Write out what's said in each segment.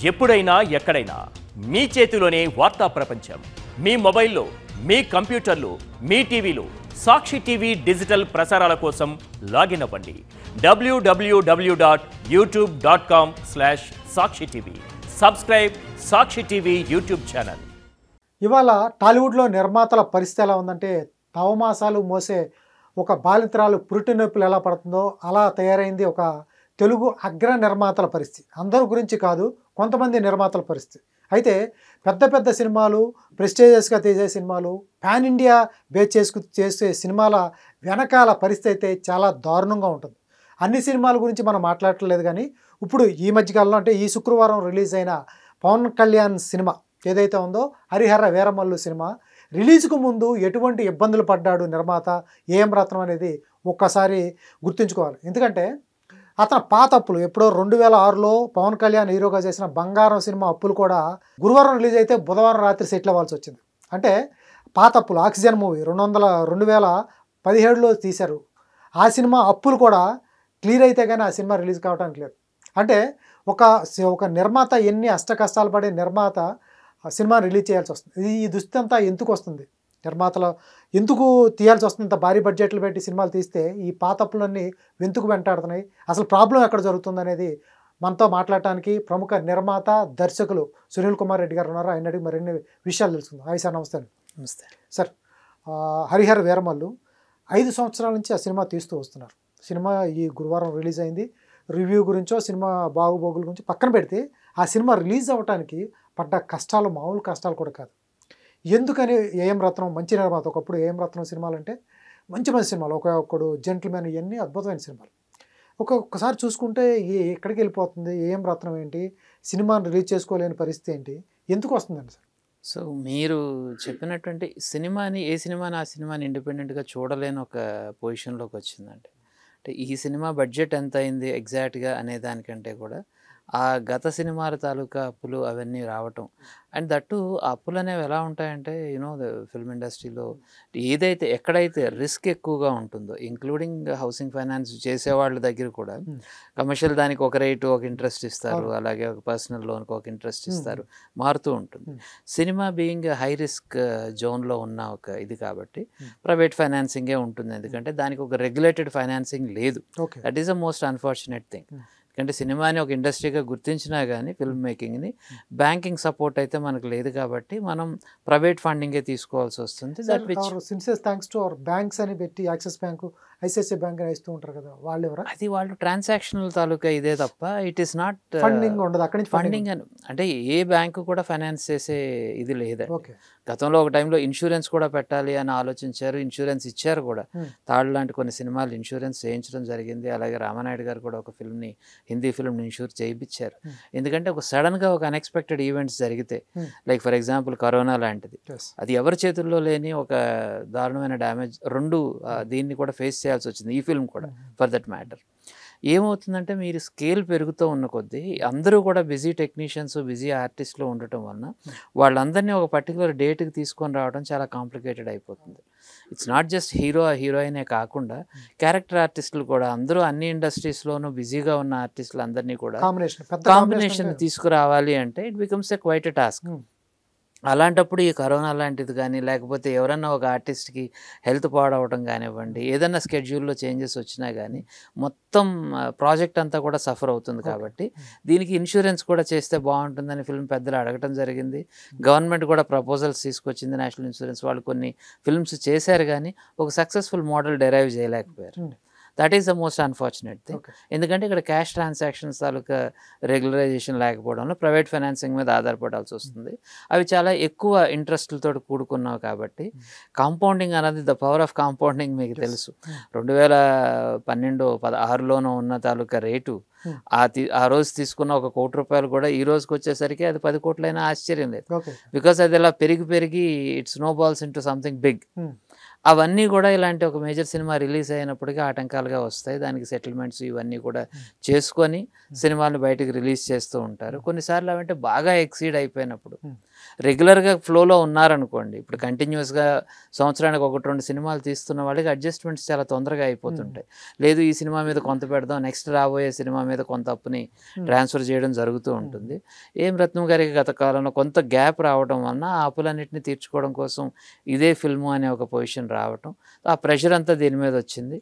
ఎప్పుడైనా ఎక్కడైనా మీ చేతిలోనే వార్తా ప్రపంచం. మీ మొబైల్లో, మీ కంప్యూటర్లో, మీ టీవీలో సాక్షి టీవీ డిజిటల్ ప్రసారాల కోసం లాగిన్ అవ్వండి. www.youtube.com/సాక్షి టీవీ. సబ్స్క్రైబ్ సాక్షి టీవీ యూట్యూబ్ ఛానల్. ఇవాళ టాలీవుడ్లో నిర్మాతల పరిస్థితి ఎలా ఉందంటే, నవమాసాలు మోసే ఒక బాలింతరాలు పురిటి నొప్పులు ఎలా పడుతుందో అలా తయారైంది ఒక తెలుగు అగ్ర నిర్మాతల పరిస్థితి. అందరి గురించి కాదు, కొంతమంది నిర్మాతల పరిస్థితి. అయితే పెద్ద పెద్ద సినిమాలు, ప్రెస్టీజియస్గా తీసే సినిమాలు, పాన్ ఇండియా బేస్ చేసే సినిమాల వెనకాల పరిస్థితి అయితే చాలా దారుణంగా ఉంటుంది. అన్ని సినిమాల గురించి మనం మాట్లాడట్లేదు, కానీ ఇప్పుడు ఈ మధ్యకాలంలో అంటే ఈ శుక్రవారం రిలీజ్ అయిన పవన్ కళ్యాణ్ సినిమా ఏదైతే ఉందో, హరిహర వీరమల్లు సినిమా రిలీజ్కు ముందు ఎటువంటి ఇబ్బందులు పడ్డాడు నిర్మాత ఏఎం రత్నం అనేది ఒక్కసారి గుర్తుంచుకోవాలి. ఎందుకంటే అతని పాత అప్పులు ఎప్పుడో 2006లో పవన్ కళ్యాణ్ హీరోగా చేసిన బంగారం సినిమా అప్పులు కూడా గురువారం రిలీజ్ అయితే బుధవారం రాత్రి సెటిల్ అవ్వాల్సి వచ్చింది. అంటే పాత అప్పులు, ఆక్సిజన్ మూవీ 2017లో తీశారు. ఆ సినిమా అప్పులు కూడా క్లియర్ అయితే కానీ ఆ సినిమా రిలీజ్ కావడానికి లేదు. అంటే ఒక నిర్మాత ఎన్ని అష్ట కష్టాలు పడే నిర్మాత సినిమా రిలీజ్ చేయాల్సి వస్తుంది. ఈ దుస్థితి అంతా ఎందుకు వస్తుంది? నిర్మాతలు ఎందుకు తీయాల్సి వస్తుంది? ఇంత భారీ బడ్జెట్లు పెట్టి సినిమాలు తీస్తే ఈ పాత అప్పులన్నీ ఎందుకు వెంటాడుతున్నాయి, అసలు ప్రాబ్లం ఎక్కడ జరుగుతుంది అనేది మనతో మాట్లాడటానికి ప్రముఖ నిర్మాత, దర్శకులు సునీల్ కుమార్ రెడ్డి గారు ఉన్నారు. ఆయన అడిగి మరిన్ని విషయాలు తెలుసుకుందాం. హాయ్ సార్, నమస్తే. నమస్తే సార్. హరిహర వీరమల్లు 5 సంవత్సరాల నుంచి ఆ సినిమా తీస్తూ వస్తున్నారు. సినిమా ఈ గురువారం రిలీజ్ అయింది. రివ్యూ గురించో సినిమా బాగుబోగుల గురించి పక్కన పెడితే ఆ సినిమా రిలీజ్ అవ్వడానికి పడ్డ కష్టాలు మామూలు కష్టాలు కూడా కాదు. ఎందుకని ఏఎం రత్నం మంచి నిర్మాత, ఒకప్పుడు ఏఎం రత్నం సినిమాలు అంటే మంచి మంచి సినిమాలు, ఒక్కొక్కడు జెంటిల్మెన్, ఇవన్నీ అద్భుతమైన సినిమాలు. ఒక్కొక్కసారి చూసుకుంటే ఎక్కడికి వెళ్ళిపోతుంది ఏఎం రత్నం, ఏంటి సినిమాను రిలీజ్ చేసుకోలేని పరిస్థితి ఏంటి, ఎందుకు వస్తుందండి సార్? సో మీరు చెప్పినటువంటి ఏ సినిమాని ఆ సినిమాని ఇండిపెండెంట్గా చూడలేని ఒక పొజిషన్లోకి వచ్చిందండి. అంటే ఈ సినిమా బడ్జెట్ ఎంత అయింది ఎగ్జాక్ట్గా అనే దానికంటే కూడా ఆ గత సినిమాల తాలూకా అప్పులు అవన్నీ రావటం, అండ్ దట్టు ఆ అప్పులు అనేవి ఎలా ఉంటాయంటే ఫిల్మ్ ఇండస్ట్రీలో ఎక్కడైతే రిస్క్ ఎక్కువగా ఉంటుందో, ఇంక్లూడింగ్ హౌసింగ్ ఫైనాన్స్ చేసేవాళ్ళ దగ్గర కూడా కమర్షియల్ దానికి ఒక రేటు, ఒక ఇంట్రెస్ట్ ఇస్తారు, అలాగే ఒక పర్సనల్ లోన్కి ఒక ఇంట్రెస్ట్ ఇస్తారు, మారుతూ ఉంటుంది. సినిమా బీయింగ్ హై రిస్క్ జోన్లో ఉన్న ఒక ఇది కాబట్టి ప్రైవేట్ ఫైనాన్సింగే ఉంటుంది. ఎందుకంటే దానికి ఒక రెగ్యులేటెడ్ ఫైనాన్సింగ్ లేదు. That is the most unfortunate thing. ఎందుకంటే సినిమాని ఒక ఇండస్ట్రీగా గుర్తించినా కానీ ఫిల్మ్ మేకింగ్ని బ్యాంకింగ్ సపోర్ట్ అయితే మనకు లేదు కాబట్టి మనం ప్రైవేట్ ఫండింగే తీసుకోవాల్సి వస్తుంది. Sincere thanks to our banks అని పెట్టి యాక్సిస్ బ్యాంకు, ఐసిఐసిఐ బ్యాంక్ అని ఇస్తూ ఉంటారు కదా, వాళ్ళు ఎవరు? అది వాళ్ళు ట్రాన్సాక్షనల్ తాలూకా ఇదే తప్ప ఇట్ ఈస్ నాట్ ఫండింగ్ ఉండదు. అక్కడి నుంచి ఫండింగ్ అని అంటే ఏ బ్యాంకు కూడా ఫైనాన్స్ చేసే ఇది లేదు. గతంలో ఒక టైంలో ఇన్సూరెన్స్ కూడా పెట్టాలి అని ఆలోచించారు, ఇన్సూరెన్స్ ఇచ్చారు కూడా. తాళ్ళు లాంటి కొన్ని సినిమాలు ఇన్సూరెన్స్ చేయించడం జరిగింది. అలాగే రామానాయుడు గారు కూడా ఒక ఫిల్మ్ని, హిందీ ఫిల్మ్ని ఇన్సూర్ చేయించారు. ఎందుకంటే ఒక సడన్గా ఒక అన్ఎక్స్పెక్టెడ్ ఈవెంట్స్ జరిగితే, లైక్ ఫర్ ఎగ్జాంపుల్ కరోనా లాంటిది, అది ఎవరి చేతుల్లో లేని ఒక దారుణమైన డ్యామేజ్, దీన్ని కూడా ఫేస్ చేయాల్సి వచ్చింది, ఈ ఫిల్మ్ కూడా ఫర్ దట్ మ్యాటర్. ఏమవుతుందంటే మీరు స్కేల్ పెరుగుతూ ఉన్న కొద్దీ అందరూ కూడా బిజీ టెక్నీషియన్స్, బిజీ ఆర్టిస్టులు ఉండటం వలన వాళ్ళందరినీ ఒక పర్టికులర్ డేట్కి తీసుకొని రావడం చాలా కాంప్లికేటెడ్ అయిపోతుంది. ఇట్స్ నాట్ జస్ట్ హీరోయినే కాకుండా క్యారెక్టర్ ఆర్టిస్టులు కూడా అందరూ అన్ని ఇండస్ట్రీస్లోనూ బిజీగా ఉన్న ఆర్టిస్టులు అందరినీ కూడా కాంబినేషన్ తీసుకురావాలి అంటే it becomes a quite a task. అలాంటప్పుడు ఈ కరోనా లాంటిది కానీ, లేకపోతే ఎవరన్నా ఒక ఆర్టిస్ట్కి హెల్త్ పాడవడం కానివ్వండి, ఏదన్నా స్కెడ్యూల్లో చేంజెస్ వచ్చినా కానీ మొత్తం ప్రాజెక్ట్ అంతా కూడా సఫర్ అవుతుంది. కాబట్టి దీనికి ఇన్సూరెన్స్ కూడా చేస్తే బాగుంటుందని ఫిల్మ్ పెద్దలు అడగటం జరిగింది. గవర్నమెంట్ కూడా ప్రపోజల్స్ తీసుకొచ్చింది, నేషనల్ ఇన్సూరెన్స్ వాళ్ళు కొన్ని ఫిల్మ్స్ చేశారు, కానీ ఒక సక్సెస్ఫుల్ మోడల్ డెరైవ్ చేయలేకపోయారు. That is the most unfortunate thing. ఎందుకంటే ఇక్కడ క్యాష్ ట్రాన్సాక్షన్స్ తాలూకా రెగ్యులరైజేషన్ లేకపోవడంలో ప్రైవేట్ ఫైనాన్సింగ్ మీద ఆధారపడాల్సి వస్తుంది. అవి చాలా ఎక్కువ ఇంట్రెస్ట్లతో కూడుకున్నావు కాబట్టి కాంపౌండింగ్ అనేది, ద పవర్ ఆఫ్ కాంపౌండింగ్ మీకు తెలుసు. 2012-16లోనూ ఉన్న తాలూకా రేటు ఆ రోజు తీసుకున్న ₹1 కోటి కూడా ఈ రోజుకి వచ్చేసరికి అది 10 కోట్లైనా ఆశ్చర్యం లేదు. బికాస్ అది ఇలా పెరిగి it snowballs into something big. అవన్నీ కూడా ఇలాంటి ఒక మేజర్ సినిమా రిలీజ్ అయినప్పటికీ ఆటంకాలుగా వస్తాయి. దానికి సెటిల్మెంట్స్ ఇవన్నీ కూడా చేసుకొని సినిమాలు బయటకు రిలీజ్ చేస్తూ ఉంటారు. కొన్నిసార్లు అవంటే బాగా ఎక్సీడ్ అయిపోయినప్పుడు రెగ్యులర్గా ఫ్లోలో ఉన్నారనుకోండి, ఇప్పుడు కంటిన్యూస్గా సంవత్సరానికి 1-2 సినిమాలు తీస్తున్న వాళ్ళకి అడ్జస్ట్మెంట్స్ చాలా తొందరగా అయిపోతుంటాయి. లేదు ఈ సినిమా మీద కొంత పెడదాం, నెక్స్ట్ రాబోయే సినిమా మీద కొంత అప్పుని ట్రాన్స్ఫర్ చేయడం జరుగుతూ ఉంటుంది. ఏం రత్నం గారికి గత కాలంలో కొంత గ్యాప్ రావడం వలన ఆ అప్పులన్నింటినీ తీర్చుకోవడం కోసం ఇదే ఫిల్ము అనే ఒక పొజిషన్ రావటం, ఆ ప్రెషర్ అంతా దీని మీద వచ్చింది.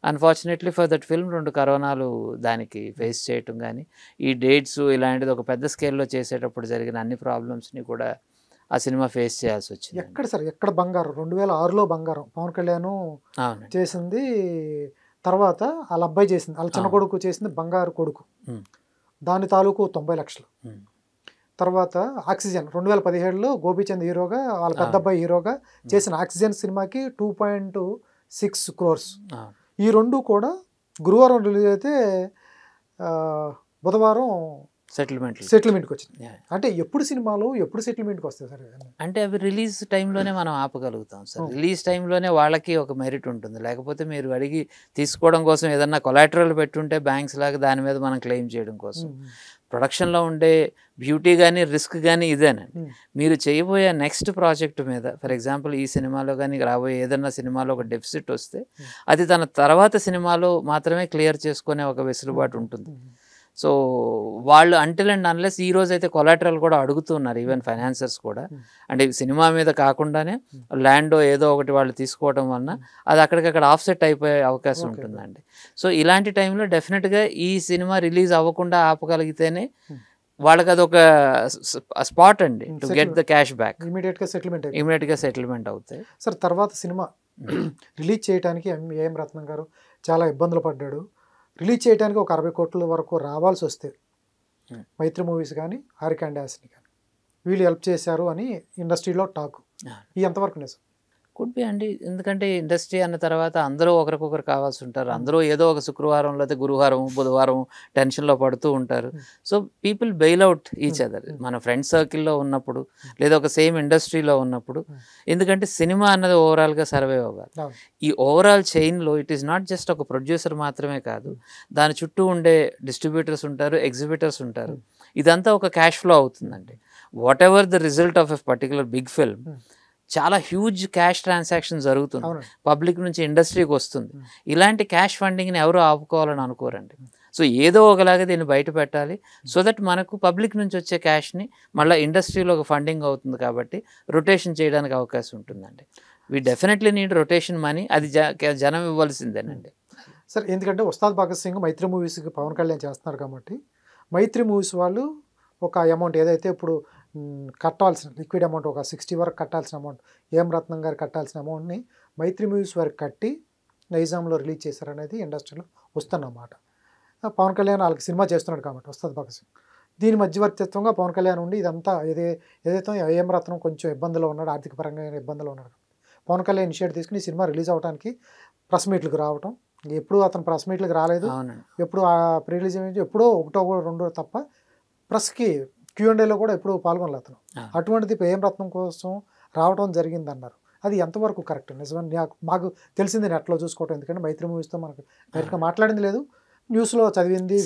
అన్ఫార్చునేట్లీ ఫర్ దట్ ఫిల్మ్ 2 కరోనాలు దానికి ఫేస్ చేయటం కానీ, ఈ డేట్స్ ఇలాంటిది ఒక పెద్ద స్కేల్లో చేసేటప్పుడు జరిగిన అన్ని ప్రాబ్లమ్స్ని కూడా ఆ సినిమా ఫేస్ చేయాల్సి వచ్చింది. ఎక్కడ సార్ ఎక్కడ బంగారం 2006లో బంగారం పవన్ కళ్యాణ్ చేసింది, తర్వాత వాళ్ళ అబ్బాయి చేసింది, వాళ్ళ చిన్న కొడుకు చేసింది బంగారు కొడుకు, దాని తాలూకు 90 లక్షలు. తర్వాత ఆక్సిజన్ 2017లో గోపీచంద్ హీరోగా వాళ్ళ పెద్ద అబ్బాయి హీరోగా చేసిన ఆక్సిజన్ సినిమాకి 2.6 crores. ఈ 2 కూడా గురువారం రిలీజ్ అయితే బుధవారం సెటిల్మెంట్కి వచ్చింది. అంటే ఎప్పుడు సినిమాలు ఎప్పుడు సెటిల్మెంట్కి వస్తాయి సార్? అంటే అవి రిలీజ్ టైంలోనే మనం ఆపగలుగుతాం సార్. రిలీజ్ టైంలోనే వాళ్ళకి ఒక మెరిట్ ఉంటుంది. లేకపోతే మీరు అడిగి తీసుకోవడం కోసం ఏదన్నా కొలాటరల్ పెట్టుంటే బ్యాంక్స్ లాగా దాని మీద మనం క్లెయిమ్ చేయడం కోసం, ప్రొడక్షన్లో ఉండే బ్యూటీ కానీ రిస్క్ కానీ ఇదేనండి. మీరు చేయబోయే నెక్స్ట్ ప్రాజెక్ట్ మీద, ఫర్ ఎగ్జాంపుల్ ఈ సినిమాలో కానీ రాబోయే ఏదన్నా సినిమాలో ఒక డెఫిసిట్ వస్తే అది తన తర్వాత సినిమాలో మాత్రమే క్లియర్ చేసుకునే ఒక వెసులుబాటు ఉంటుంది. సో వాళ్ళు అంటిల్ అండ్ అన్లెస్ ఈ రోజు అయితే కొలాటరల్ కూడా అడుగుతున్నారు, ఈవెన్ ఫైనాన్సర్స్ కూడా. అంటే సినిమా మీద కాకుండానే ల్యాండ్ ఏదో ఒకటి వాళ్ళు తీసుకోవడం వలన అది అక్కడికక్కడ ఆఫ్సెట్ అయిపోయే అవకాశం ఉంటుందండి. సో ఇలాంటి టైంలో డెఫినెట్గా ఈ సినిమా రిలీజ్ అవ్వకుండా ఆపగలిగితేనే వాళ్ళకి అదొక స్పాట్ అండి, to get the cash back. ఇమీడియట్గా సెటిల్మెంట్ అవుతాయి. సార్ తర్వాత సినిమా రిలీజ్ చేయడానికి ఏం రత్నం గారు చాలా ఇబ్బందులు పడ్డాడు. రిలీజ్ చేయడానికి ఒక 60 కోట్ల వరకు రావాల్సి వస్తే మైత్రి మూవీస్ కానీ హారిక అండ్ యాసిని కానీ వీళ్ళు హెల్ప్ చేశారు అని ఇండస్ట్రీలో టాక్. ఈ ఎంతవరకు నిజం? కుడ్ బి అండి. ఎందుకంటే ఇండస్ట్రీ అన్న తర్వాత అందరూ ఒకరికొకరు కావాల్సి ఉంటారు. అందరూ ఏదో ఒక శుక్రవారం లేకపోతే గురువారం బుధవారం టెన్షన్లో పడుతూ ఉంటారు. So people bail out each other. మన ఫ్రెండ్ సర్కిల్లో ఉన్నప్పుడు లేదా ఒక సేమ్ ఇండస్ట్రీలో ఉన్నప్పుడు, ఎందుకంటే సినిమా అన్నది ఓవరాల్గా సర్వైవ్ అవ్వాలి. ఈ ఓవరాల్ చైన్లో ఇట్ ఈస్ నాట్ జస్ట్ ఒక ప్రొడ్యూసర్ మాత్రమే కాదు, దాని చుట్టూ ఉండే డిస్ట్రిబ్యూటర్స్ ఉంటారు, ఎగ్జిబిటర్స్ ఉంటారు. ఇదంతా ఒక క్యాష్ ఫ్లో అవుతుందండి. Whatever the result of a particular big film, చాలా హ్యూజ్ క్యాష్ ట్రాన్సాక్షన్ జరుగుతుంది, పబ్లిక్ నుంచి ఇండస్ట్రీకి వస్తుంది. ఇలాంటి క్యాష్ ఫండింగ్ని ఎవరు ఆపుకోవాలని అనుకోరండి. సో ఏదో ఒకలాగా దీన్ని బయట పెట్టాలి, సో దట్ మనకు పబ్లిక్ నుంచి వచ్చే క్యాష్ని మళ్ళీ ఇండస్ట్రీలో ఒక ఫండింగ్ అవుతుంది, కాబట్టి రొటేషన్ చేయడానికి అవకాశం ఉంటుందండి. We definitely need rotation money, అది జనం ఇవ్వాల్సిందేనండి. సార్ ఎందుకంటే ఉస్తాద్ భగత్ సింగ్ మైత్రి మూవీస్కి పవన్ కళ్యాణ్ చేస్తున్నారు కాబట్టి, మైత్రి మూవీస్ వాళ్ళు ఒక అమౌంట్ ఏదైతే ఇప్పుడు కట్టాల్సిన లిక్విడ్ అమౌంట్ ఒక 60 వరకు కట్టాల్సిన అమౌంట్, ఏం రత్నం గారు కట్టాల్సిన అమౌంట్ని మైత్రి మూవీస్ వరకు కట్టి నైజాంలో రిలీజ్ చేశారనేది ఇండస్ట్రీలో వస్తున్నమాట. పవన్ కళ్యాణ్ వాళ్ళకి సినిమా చేస్తున్నాడు కాబట్టి ఉస్తాద్ భగత్ సింగ్, దీని మధ్యవర్తిత్వంగా పవన్ కళ్యాణ్ ఉండి ఇదంతా ఏదైతే ఏం రత్నం కొంచెం ఇబ్బందులో ఉన్నాడు, ఆర్థిక పరంగా ఇబ్బందులో ఉన్నాడు, పవన్ కళ్యాణ్ ఇనిషియేట్ తీసుకుని సినిమా రిలీజ్ అవ్వడానికి ప్రెస్ మీట్లకు రావటం. ఎప్పుడు అతను ప్రెస్ మీట్లకు రాలేదు, ఎప్పుడు ప్రీ రిలీజ్ ఎప్పుడో 1-2 తప్ప ప్రెస్కి Q&Aలో కూడా ఎప్పుడు పాల్గొనలేదు అతను. అటువంటిది ఏం రత్నం కోసం రావడం జరిగిందన్నారు. అది ఎంతవరకు కరెక్ట్ నిజమని మాకు తెలిసింది నెట్లో చూసుకోవటం, ఎందుకంటే మైత్రి మూవీస్తో మనకు డైరెక్ట్గా మాట్లాడింది లేదు, న్యూస్లో చదివింది.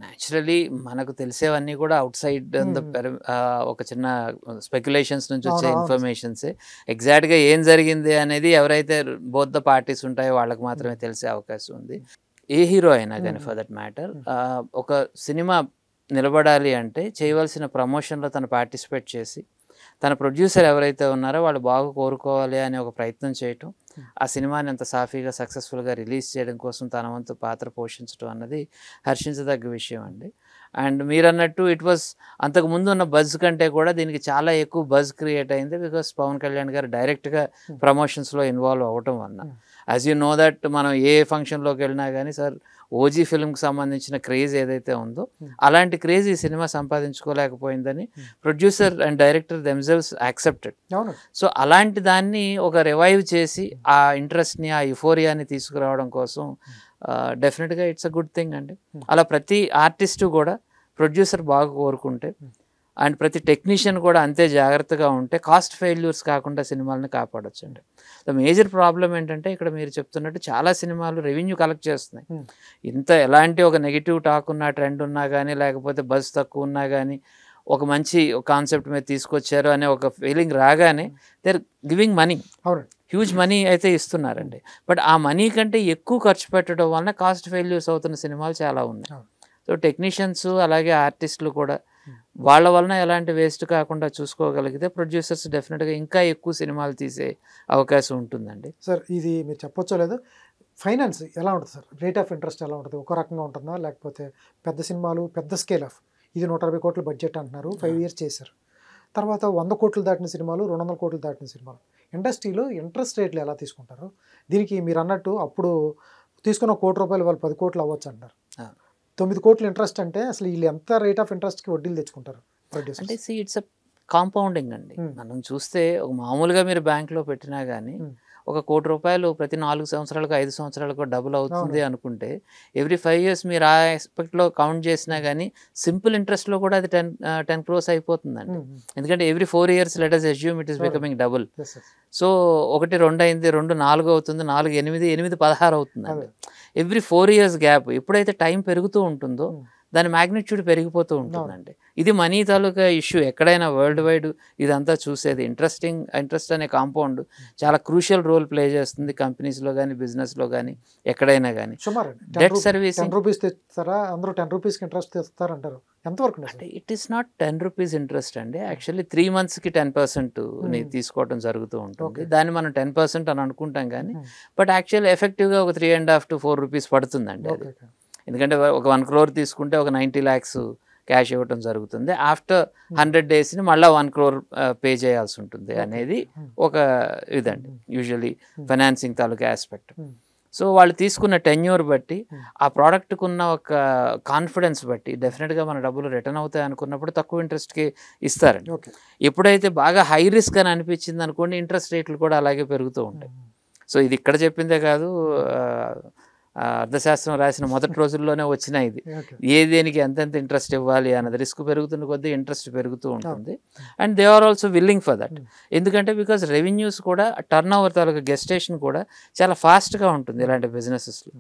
న్యాచురలీ మనకు తెలిసేవన్నీ కూడా అవుట్ సైడ్ ఒక చిన్న స్పెక్యులేషన్స్ నుంచి వచ్చే ఇన్ఫర్మేషన్సే. ఎగ్జాక్ట్గా ఏం జరిగింది అనేది ఎవరైతే బోత్ ద పార్టీస్ ఉంటాయో వాళ్ళకి మాత్రమే తెలిసే అవకాశం ఉంది. ఏ హీరో అయినా కానీ ఫర్ దట్ మ్యాటర్, ఒక సినిమా నిలబడాలి అంటే చేయవలసిన ప్రమోషన్లో తను పార్టిసిపేట్ చేసి, తన ప్రొడ్యూసర్ ఎవరైతే ఉన్నారో వాళ్ళు బాగా కోరుకోవాలి అనే ఒక ప్రయత్నం చేయటం, ఆ సినిమాని అంత సాఫీగా సక్సెస్ఫుల్గా రిలీజ్ చేయడం కోసం తన వంతు పాత్ర పోషించడం అన్నది హర్షించదగ్గ విషయం అండి. అండ్ మీరు అన్నట్టు ఇట్ వాజ్ అంతకుముందు ఉన్న బజ్ కంటే కూడా దీనికి చాలా ఎక్కువ బజ్ క్రియేట్ అయింది, బికాస్ పవన్ కళ్యాణ్ గారు డైరెక్ట్గా ప్రమోషన్స్లో ఇన్వాల్వ్ అవ్వటం వలన. యాజ్ యూ నో దట్ మనం ఏ ఫంక్షన్లోకి వెళ్ళినా కానీ సార్ ఓజీ ఫిల్మ్కి సంబంధించిన క్రేజ్ ఏదైతే ఉందో అలాంటి క్రేజ్ ఈ సినిమా సంపాదించుకోలేకపోయిందని producer and director themselves accepted. So అలాంటి దాన్ని ఒక రివైవ్ చేసి ఆ ఇంట్రెస్ట్ని, ఆ యుఫోరియాని తీసుకురావడం కోసం డెఫినెట్గా ఇట్స్ అ గుడ్ థింగ్ అండి. అలా ప్రతి ఆర్టిస్టు కూడా ప్రొడ్యూసర్ బాగా కోరుకుంటే అండ్ ప్రతి టెక్నీషియన్ కూడా అంతే జాగ్రత్తగా ఉంటే కాస్ట్ ఫెయిల్యూర్స్ కాకుండా సినిమాలను కాపాడొచ్చు అండి. ద మేజర్ ప్రాబ్లం ఏంటంటే ఇక్కడ మీరు చెప్తున్నట్టు చాలా సినిమాలు రెవెన్యూ కలెక్ట్ చేస్తున్నాయి. ఇంత ఎలాంటి ఒక నెగిటివ్ టాక్ ఉన్న ట్రెండ్ ఉన్నా కానీ లేకపోతే బజ్ తక్కువ ఉన్నా కానీ ఒక మంచి కాన్సెప్ట్ మీద తీసుకొచ్చారు అనే ఒక ఫీలింగ్ రాగానే they are giving money, huge money అయితే ఇస్తున్నారండి. బట్ ఆ మనీ కంటే ఎక్కువ ఖర్చు పెట్టడం వలన కాస్ట్ ఫెయిల్యూర్స్ అవుతున్న సినిమాలు చాలా ఉన్నాయి. సో టెక్నీషియన్స్ అలాగే ఆర్టిస్టులు కూడా వాళ్ళ వలన ఎలాంటి వేస్ట్ కాకుండా చూసుకోగలిగితే ప్రొడ్యూసర్స్ డెఫినెట్గా ఇంకా ఎక్కువ సినిమాలు తీసే అవకాశం ఉంటుందండి. సార్ ఇది మీరు చెప్పొచ్చో లేదు, ఫైనాన్స్ ఎలా ఉంటుంది సార్? రేట్ ఆఫ్ ఇంట్రెస్ట్ ఎలా ఉంటుంది? ఒక రకంగా ఉంటుందా లేకపోతే పెద్ద సినిమాలు పెద్ద స్కేల్ ఆఫ్ ఇది 120 కోట్ల బడ్జెట్ అంటున్నారు, 5 years చేశారు, తర్వాత 100 కోట్లు దాటిన సినిమాలు 200 కోట్లు దాటిన సినిమాలు, ఇండస్ట్రీలో ఇంట్రెస్ట్ రేట్లు ఎలా తీసుకుంటారు? దీనికి మీరు అన్నట్టు అప్పుడు తీసుకున్న ₹1 కోటి వాళ్ళు 10 కోట్లు అవ్వచ్చు అంటారు, 9 కోట్ల ఇంట్రెస్ట్ అంటే అసలు వీళ్ళు ఎంత రేట్ ఆఫ్ ఇంట్రెస్ట్కి వడ్డీలు తెచ్చుకుంటారు ప్రొడ్యూసర్? అంటే ఇట్స్ అ కాంపౌండింగ్ అండి. మనం చూస్తే ఒక మామూలుగా మీరు బ్యాంక్లో పెట్టినా కానీ ఒక ₹1 కోటి ప్రతి 4 సంవత్సరాలకు 5 సంవత్సరాలకు డబుల్ అవుతుంది అనుకుంటే ఎవ్రీ 5 years మీరు ఆ ఎస్పెక్ట్లో కౌంట్ చేసినా కానీ సింపుల్ ఇంట్రెస్ట్లో కూడా అది 10 crores అయిపోతుందండి. ఎందుకంటే every 4 years let us assume it is becoming double. So 1 2 అయింది, 2 4 అవుతుంది, 4 8 8 16 అవుతుందండి. Every 4 years gap. ఎప్పుడైతే టైం పెరుగుతూ ఉంటుందో దాని మ్యాగ్నిట్యూడ్ పెరిగిపోతూ ఉంటుందండి. ఇది మనీ తాలూకా ఇష్యూ ఎక్కడైనా వరల్డ్ వైడ్ ఇదంతా చూసేది. ఇంట్రెస్ట్ అనే కాంపౌండ్ చాలా క్రూషియల్ రోల్ ప్లే చేస్తుంది కంపెనీస్లో కానీ బిజినెస్లో కానీ ఎక్కడైనా కానీ. Debt servicing ₹10 తెస్తారా? అందరూ ₹10కి ఇంట్రెస్ట్ తెస్తారంటారు, ఎంతవరకు? అంటే ఇట్ ఈస్ నాట్ ₹10 ఇంట్రెస్ట్ అండి. యాక్చువల్లీ 3 monthsకి 10% తీసుకోవడం జరుగుతూ ఉంటుంది. దాన్ని మనం 10% అని అనుకుంటాం కానీ బట్ యాక్చువల్లీ ఎఫెక్టివ్గా ఒక 3.5 to 4 rupees పడుతుందండి అది. ఎందుకంటే ఒక 1 crore తీసుకుంటే ఒక 90 lakhs క్యాష్ ఇవ్వటం జరుగుతుంది. ఆఫ్టర్ 100 daysని మళ్ళీ 1 crore పే చేయాల్సి ఉంటుంది అనేది ఒక ఇదండి యూజువలీ ఫైనాన్సింగ్ తాలూకా ఆస్పెక్ట్. సో వాళ్ళు తీసుకున్న టెన్యూర్ బట్టి ఆ ప్రోడక్ట్కి ఉన్న ఒక కాన్ఫిడెన్స్ బట్టి డెఫినెట్గా మన డబ్బులు రిటర్న్ అవుతాయి అనుకున్నప్పుడు తక్కువ ఇంట్రెస్ట్కి ఇస్తారండి. ఎప్పుడైతే బాగా హై రిస్క్ అని అనిపించింది అనుకోండి ఇంట్రెస్ట్ రేట్లు కూడా అలాగే పెరుగుతూ ఉంటాయి. సో ఇది ఇక్కడ చెప్పిందే కాదు, అర్థశాస్త్రం రాసిన మొదటి రోజుల్లోనే వచ్చిన ఇది దేనికి ఎంతెంత ఇంట్రెస్ట్ ఇవ్వాలి అన్నది. రిస్క్ పెరుగుతున్న కొద్దీ ఇంట్రెస్ట్ పెరుగుతూ ఉంటుంది. And they are also willing for that. ఎందుకంటే బికాస్ రెవెన్యూస్ కూడా టర్న్ ఓవర్ తాలూకా గెస్టేషన్ కూడా చాలా ఫాస్ట్గా ఉంటుంది ఇలాంటి బిజినెసెస్లో.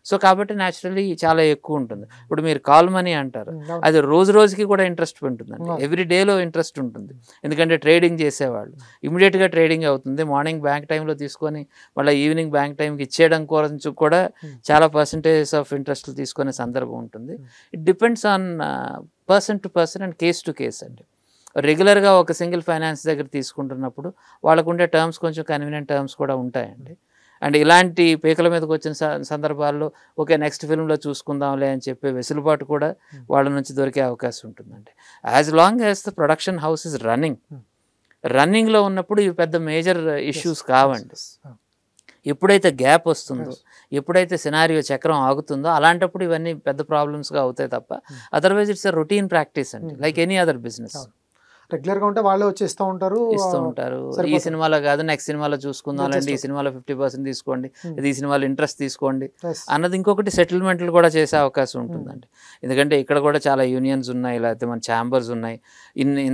సో కాబట్టి న్యాచురల్లీ చాలా ఎక్కువ ఉంటుంది. ఇప్పుడు మీరు కాల్ మనీ అంటారు, అది రోజు రోజుకి కూడా ఇంట్రెస్ట్ ఉంటుందండి. ఎవ్రీ డేలో ఇంట్రెస్ట్ ఉంటుంది. ఎందుకంటే ట్రేడింగ్ చేసేవాళ్ళు ఇమీడియట్గా ట్రేడింగ్ అవుతుంది. మార్నింగ్ బ్యాంక్ టైంలో తీసుకొని మళ్ళీ ఈవినింగ్ బ్యాంక్ టైంకి ఇచ్చేయడం కోసం కూడా చాలా పర్సంటేజ్ ఆఫ్ ఇంట్రెస్ట్లు తీసుకునే సందర్భం ఉంటుంది. It depends on person to person and case to case అండి. రెగ్యులర్గా ఒక సింగిల్ ఫైనాన్స్ దగ్గర తీసుకుంటున్నప్పుడు వాళ్ళకు ఉండే టర్మ్స్ కొంచెం కన్వీనియంట్ టర్మ్స్ కూడా ఉంటాయండి. అండ్ ఇలాంటి పీకల మీదకి వచ్చిన సందర్భాల్లో ఓకే నెక్స్ట్ ఫిల్మ్లో చూసుకుందాంలే అని చెప్పే వెసులుబాటు కూడా వాళ్ళ నుంచి దొరికే అవకాశం ఉంటుందండి. As long as the production house is రన్నింగ్లో ఉన్నప్పుడు ఇవి పెద్ద మేజర్ ఇష్యూస్ కావండి. ఎప్పుడైతే గ్యాప్ వస్తుందో, ఎప్పుడైతే సినారియో చక్రం ఆగుతుందో అలాంటప్పుడు ఇవన్నీ పెద్ద ప్రాబ్లమ్స్గా అవుతాయి తప్ప otherwise it's a routine practice అండి, లైక్ ఎనీ అదర్ బిజినెస్. రెగ్యులర్గా ఉంటే వాళ్ళే వచ్చి ఇస్తూ ఉంటారు. ఈ సినిమాలో కాదు నెక్స్ట్ సినిమాలో చూసుకుందాం అండి, ఈ సినిమాలో 50% తీసుకోండి, ఈ సినిమాలో ఇంట్రెస్ట్ తీసుకోండి అన్నది. ఇంకొకటి సెటిల్మెంట్లు కూడా చేసే అవకాశం ఉంటుందండి. ఎందుకంటే ఇక్కడ కూడా చాలా యూనియన్స్ ఉన్నాయి, లేకపోతే మన ఛాంబర్స్ ఉన్నాయి.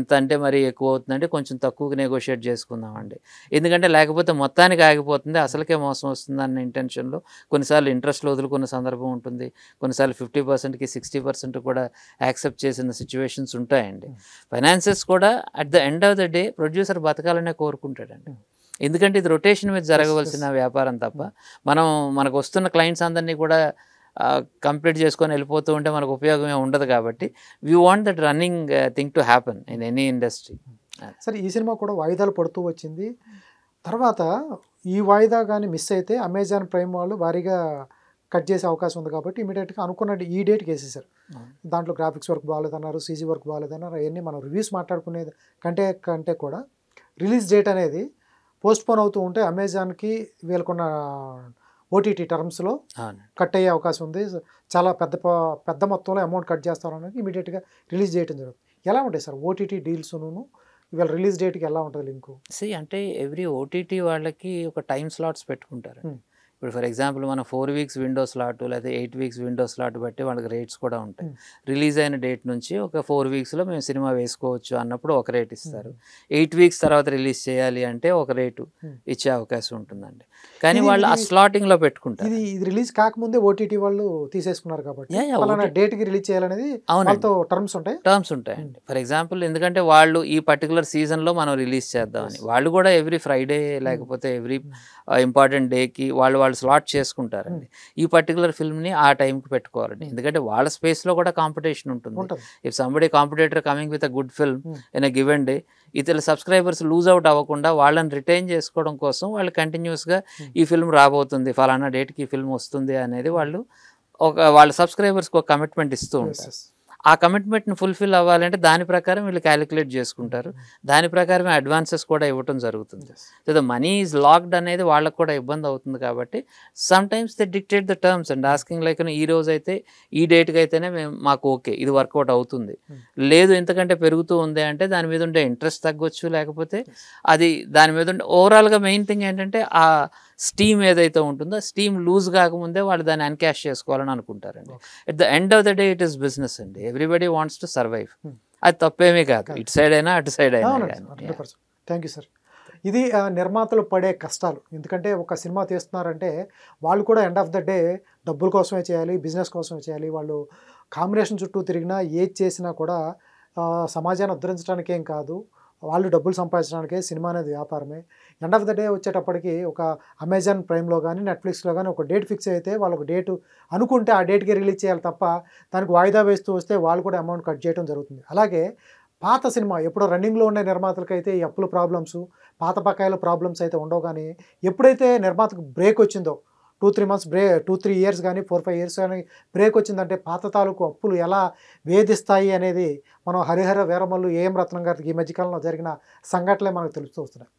ఇంత అంటే మరి ఎక్కువ అవుతుందంటే కొంచెం తక్కువగా నెగోషియేట్ చేసుకుందామండి. ఎందుకంటే లేకపోతే మొత్తానికి ఆగిపోతుంది, అసలుకే మోసం వస్తుంది అన్న ఇంటెన్షన్లో కొన్నిసార్లు ఇంట్రెస్ట్లో వదులుకున్న సందర్భం ఉంటుంది. కొన్నిసార్లు 50%కి 60% కూడా యాక్సెప్ట్ చేసిన సిచ్యువేషన్స్ ఉంటాయండి. ఫైనాన్సెస్ కూడా at the end of the day producer బతకాలనే కోరుకుంటాడండి. ఎందుకంటే ఇది రొటేషన్ మీద జరగవలసిన వ్యాపారం తప్ప మనకు వస్తున్న క్లయింట్స్ అందరినీ కూడా కంప్లీట్ చేసుకొని వెళ్ళిపోతూ ఉంటే మనకు ఉపయోగమే ఉండదు. కాబట్టి we want that running thing to happen in any industry. సరే, ఈ సినిమా కూడా వాయిదాలు పడుతూ వచ్చింది. తర్వాత ఈ వాయిదా కానీ మిస్ అయితే అమెజాన్ ప్రైమ్ వాళ్ళు భారీగా కట్ చేసే అవకాశం ఉంది. కాబట్టి ఇమీడియట్గా అనుకున్న ఈ డేట్కి వేసేసారు. దాంట్లో గ్రాఫిక్స్ వర్క్ బాగాలేదన్నారు, సీజీ వర్క్ బాగాలేదన్నారు. అవన్నీ మనం రివ్యూస్ మాట్లాడుకునేది కంటే కూడా రిలీజ్ డేట్ అనేది పోస్ట్పోన్ అవుతూ ఉంటే అమెజాన్కి వీళ్ళకున్న ఓటీటీ టర్మ్స్లో కట్ అయ్యే అవకాశం ఉంది. చాలా పెద్ద మొత్తంలో అమౌంట్ కట్ చేస్తారనేది ఇమీడియట్గా రిలీజ్ చేయడం జరుగుతుంది. ఎలా ఉంటాయి సార్ ఓటీటీ డీల్స్ను? ఇవాళ రిలీజ్ డేట్కి ఎలా ఉంటుంది లింకు? అంటే ఎవ్రీ ఓటీటీ వాళ్ళకి ఒక టైం స్లాట్స్ పెట్టుకుంటారు. ఇప్పుడు ఫర్ ఎగ్జాంపుల్ మనం 4 వీక్స్ విండో స్లాట్ లేదా 8 వీక్స్ విండో స్లాట్ బట్టి వాళ్ళకి రేట్స్ కూడా ఉంటాయి. రిలీజ్ అయిన డేట్ నుంచి ఒక 4 వీక్స్లో మేము సినిమా వేసుకోవచ్చు అన్నప్పుడు ఒక రేట్ ఇస్తారు. 8 వీక్స్ తర్వాత రిలీజ్ చేయాలి అంటే ఒక రేటు ఇచ్చే అవకాశం ఉంటుందండి. కానీ వాళ్ళు ఆ స్లాటింగ్లో పెట్టుకుంటారు. ఇది రిలీజ్ కాకముందే ఓటీటీ వాళ్ళు తీసేసుకున్నారు కాబట్టి డేట్కి రిలీజ్ చేయాలనేది టర్మ్స్ ఉంటాయి. టర్మ్స్ ఉంటాయండి. ఫర్ ఎగ్జాంపుల్ ఎందుకంటే వాళ్ళు ఈ పర్టికులర్ సీజన్లో మనం రిలీజ్ చేద్దామని వాళ్ళు కూడా ఎవ్రీ ఫ్రైడే లేకపోతే ఎవ్రీ ఇంపార్టెంట్ డేకి వాళ్ళు స్లాట్ చేసుకుంటారండి. ఈ పర్టికులర్ ఫిల్మ్ని ఆ టైంకి పెట్టుకోవాలండి. ఎందుకంటే వాళ్ళ స్పేస్లో కూడా కాంపిటీషన్ ఉంటుంది. If somebody competitor coming with a good film in a given day, ఇతర సబ్స్క్రైబర్స్ లూజ్ అవుట్ అవ్వకుండా వాళ్ళని రిటైన్ చేసుకోవడం కోసం వాళ్ళు కంటిన్యూస్గా ఈ ఫిల్మ్ రాబోతుంది, ఫలానా డేట్కి ఈ ఫిల్మ్ వస్తుంది అనేది వాళ్ళ సబ్స్క్రైబర్స్కి ఒక కమిట్మెంట్ ఇస్తూ ఉంటారు. ఆ కమిట్మెంట్ని ఫుల్ఫిల్ అవ్వాలంటే దాని ప్రకారం వీళ్ళు క్యాలిక్యులేట్ చేసుకుంటారు. దాని ప్రకారమే అడ్వాన్సెస్ కూడా ఇవ్వటం జరుగుతుంది. So the money is locked అనేది వాళ్ళకు కూడా ఇబ్బంది అవుతుంది. కాబట్టి some times they dictate the terms and asking like ఈ రోజు అయితే ఈ డేట్కి అయితేనే మాకు ఓకే ఇది వర్కౌట్ అవుతుంది, లేదు ఎంతకంటే పెరుగుతూ ఉంది అంటే దాని మీద ఉండే ఇంట్రెస్ట్ తగ్గొచ్చు, లేకపోతే అది దాని మీద ఉండే ఓవరాల్గా మెయిన్ థింగ్ ఏంటంటే ఆ స్టీమ్ ఏదైతే ఉంటుందో స్టీమ్ లూజ్ కాకముందే వాళ్ళు దాన్ని అన్క్యాష్ చేసుకోవాలని అనుకుంటారండి. At the end of the day it is business అండి. Everybody wants to survive. అది తప్పేమీ కాదు, ఇటు సైడ్ అయినా అటు సైడ్ అయినా. Thank you sir. ఇది నిర్మాతలు పడే కష్టాలు. ఎందుకంటే ఒక సినిమా తీస్తున్నారంటే వాళ్ళు కూడా ఎండ్ ఆఫ్ ద డే డబ్బుల కోసమే చేయాలి, బిజినెస్ కోసమే చేయాలి. వాళ్ళు కాంబినేషన్ చుట్టూ తిరిగినా ఏది చేసినా కూడా సమాజాన్ని ఉద్ధరించడానికి ఏం కాదు, వాళ్ళు డబ్బులు సంపాదించడానికే. సినిమా అనేది వ్యాపారమే. ఎండ్ ఆఫ్ ద డే వచ్చేటప్పటికి ఒక అమెజాన్ ప్రైమ్లో కానీ నెట్ఫ్లిక్స్లో కానీ ఒక డేట్ ఫిక్స్ అయితే వాళ్ళకు డేటు అనుకుంటే ఆ డేట్కి రిలీజ్ చేయాలి తప్ప దానికి వాయిదా వేస్తూ వస్తే వాళ్ళు కూడా అమౌంట్ కట్ చేయడం జరుగుతుంది. అలాగే పాత సినిమా ఎప్పుడో రన్నింగ్లో ఉండే నిర్మాతలకైతే ఈ అప్పుల ప్రాబ్లమ్స్, పాత బకాయిల ప్రాబ్లమ్స్ అయితే ఉండవు. కానీ ఎప్పుడైతే నిర్మాతకు బ్రేక్ వచ్చిందో 2-3 months 2-3 years కానీ 4-5 years కానీ బ్రేక్ వచ్చిందంటే పాత తాలూకు అప్పులు ఎలా వేధిస్తాయి అనేది మనం హరిహర వీరమల్లు ఏఎం రత్నం గారికి ఈ మధ్యకాలంలో జరిగిన సంఘటనలే మనకు తెలుస్తూ వస్తున్నాయి.